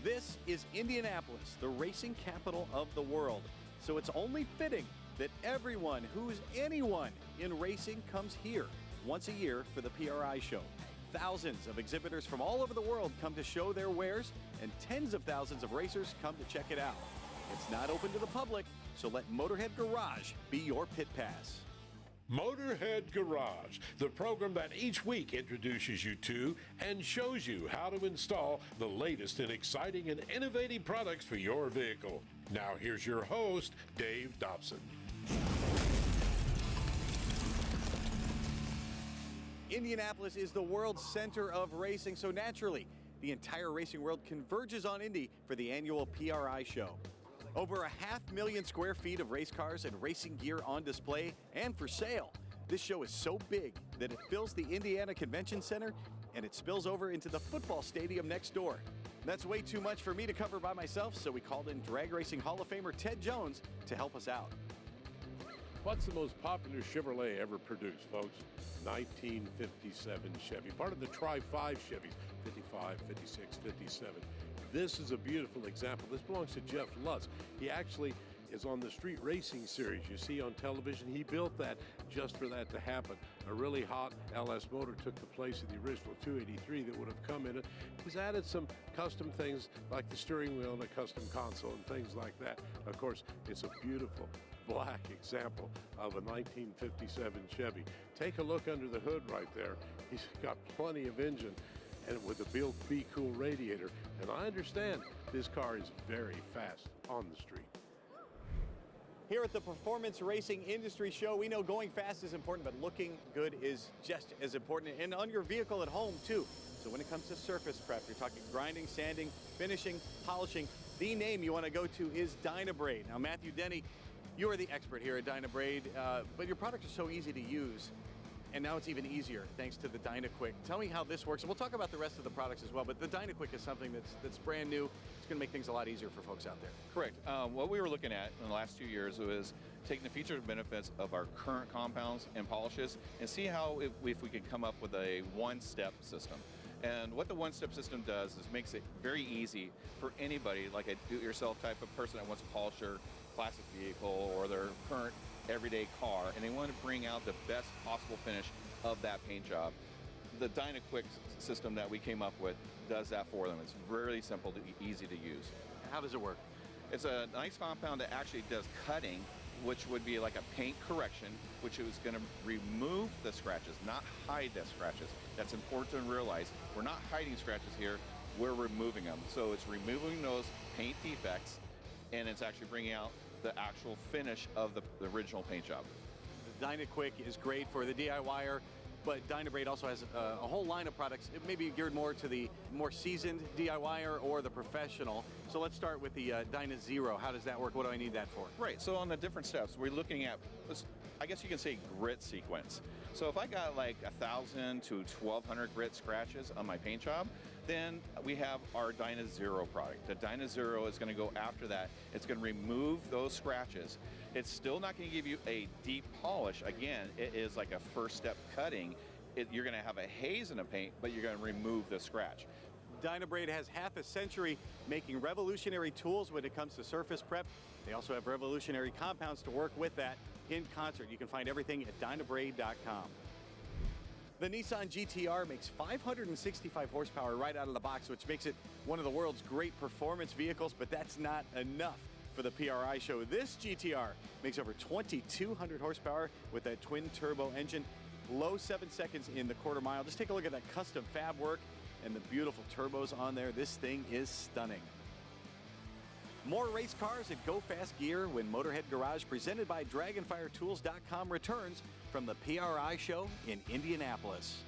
This is Indianapolis, the racing capital of the world. So it's only fitting that everyone who's anyone in racing comes here once a year for the PRI show. Thousands of exhibitors from all over the world come to show their wares, and tens of thousands of racers come to check it out. It's not open to the public, so let Motorhead Garage be your pit pass. Motorhead Garage, the program that each week introduces you to and shows you how to install the latest in exciting and innovative products for your vehicle. Now here's your host, Dave Dobson. Indianapolis is the world's center of racing, so naturally, the entire racing world converges on Indy for the annual PRI show. Over 500,000 square feet of race cars and racing gear on display and for sale. This show is so big that it fills the Indiana Convention Center and it spills over into the football stadium next door. That's way too much for me to cover by myself, so we called in Drag Racing Hall of Famer Ted Jones to help us out. What's the most popular Chevrolet ever produced, folks? 1957 Chevy, part of the Tri-5 Chevys, 55, 56, 57. This is a beautiful example. This belongs to Jeff Lutz. He actually is on the street racing series you see on television. He built that just for that to happen. A really hot LS motor took the place of the original 283 that would have come in it. He's added some custom things like the steering wheel and a custom console and things like that. Of course, it's a beautiful black example of a 1957 Chevy. Take a look under the hood right there. He's got plenty of engine and with a built Be Cool radiator. And I understand this car is very fast on the street. Here at the Performance Racing Industry Show, we know going fast is important, but looking good is just as important, and on your vehicle at home too. So when it comes to surface prep, you're talking grinding, sanding, finishing, polishing, the name you want to go to is Dynabrade. Now, Matthew Denny, you are the expert here at Dynabrade, but your products are so easy to use. And now it's even easier thanks to the DynaQuick. Tell me how this works. And we'll talk about the rest of the products as well, but the DynaQuick is something that's brand new. It's going to make things a lot easier for folks out there. Correct. What we were looking at in the last 2 years was taking the features and benefits of our current compounds and polishes and see how if we could come up with a one-step system. And what the one-step system does is makes it very easy for anybody, like a do-it-yourself type of person that wants to polish their classic vehicle or their current everyday car, and they want to bring out the best possible finish of that paint job. The DynaQuick system that we came up with does that for them. It's really simple to easy to use. How does it work? It's a nice compound that actually does cutting, which would be like a paint correction, which is going to remove the scratches, not hide the scratches. That's important to realize. We're not hiding scratches here, we're removing them. So it's removing those paint defects, and it's actually bringing out the actual finish of the original paint job. The DynaQuick is great for the DIYer, but Dynabrade also has a whole line of products. It may be geared more to the more seasoned DIYer or the professional. So let's start with the Dyna Zero. How does that work? What do I need that for? Right, so on the different steps, we're looking at, I guess you can say, grit sequence. So if I got like 1,000 to 1,200 grit scratches on my paint job, then we have our Dyna Zero product. The Dyna Zero is going to go after that. It's going to remove those scratches. It's still not going to give you a deep polish. Again, it is like a first step cutting. You're going to have a haze in the paint, but you're going to remove the scratch. Dynabrade has half a century making revolutionary tools when it comes to surface prep. They also have revolutionary compounds to work with that in concert. You can find everything at dynabrade.com. The Nissan GT-R makes 565 horsepower right out of the box, which makes it one of the world's great performance vehicles, but that's not enough for the PRI show. This GT-R makes over 2,200 horsepower with that twin turbo engine, low 7 seconds in the quarter mile. Just take a look at that custom fab work and the beautiful turbos on there. This thing is stunning. More race cars and go fast gear when Motorhead Garage, presented by DragonFireTools.com, returns from the PRI show in Indianapolis.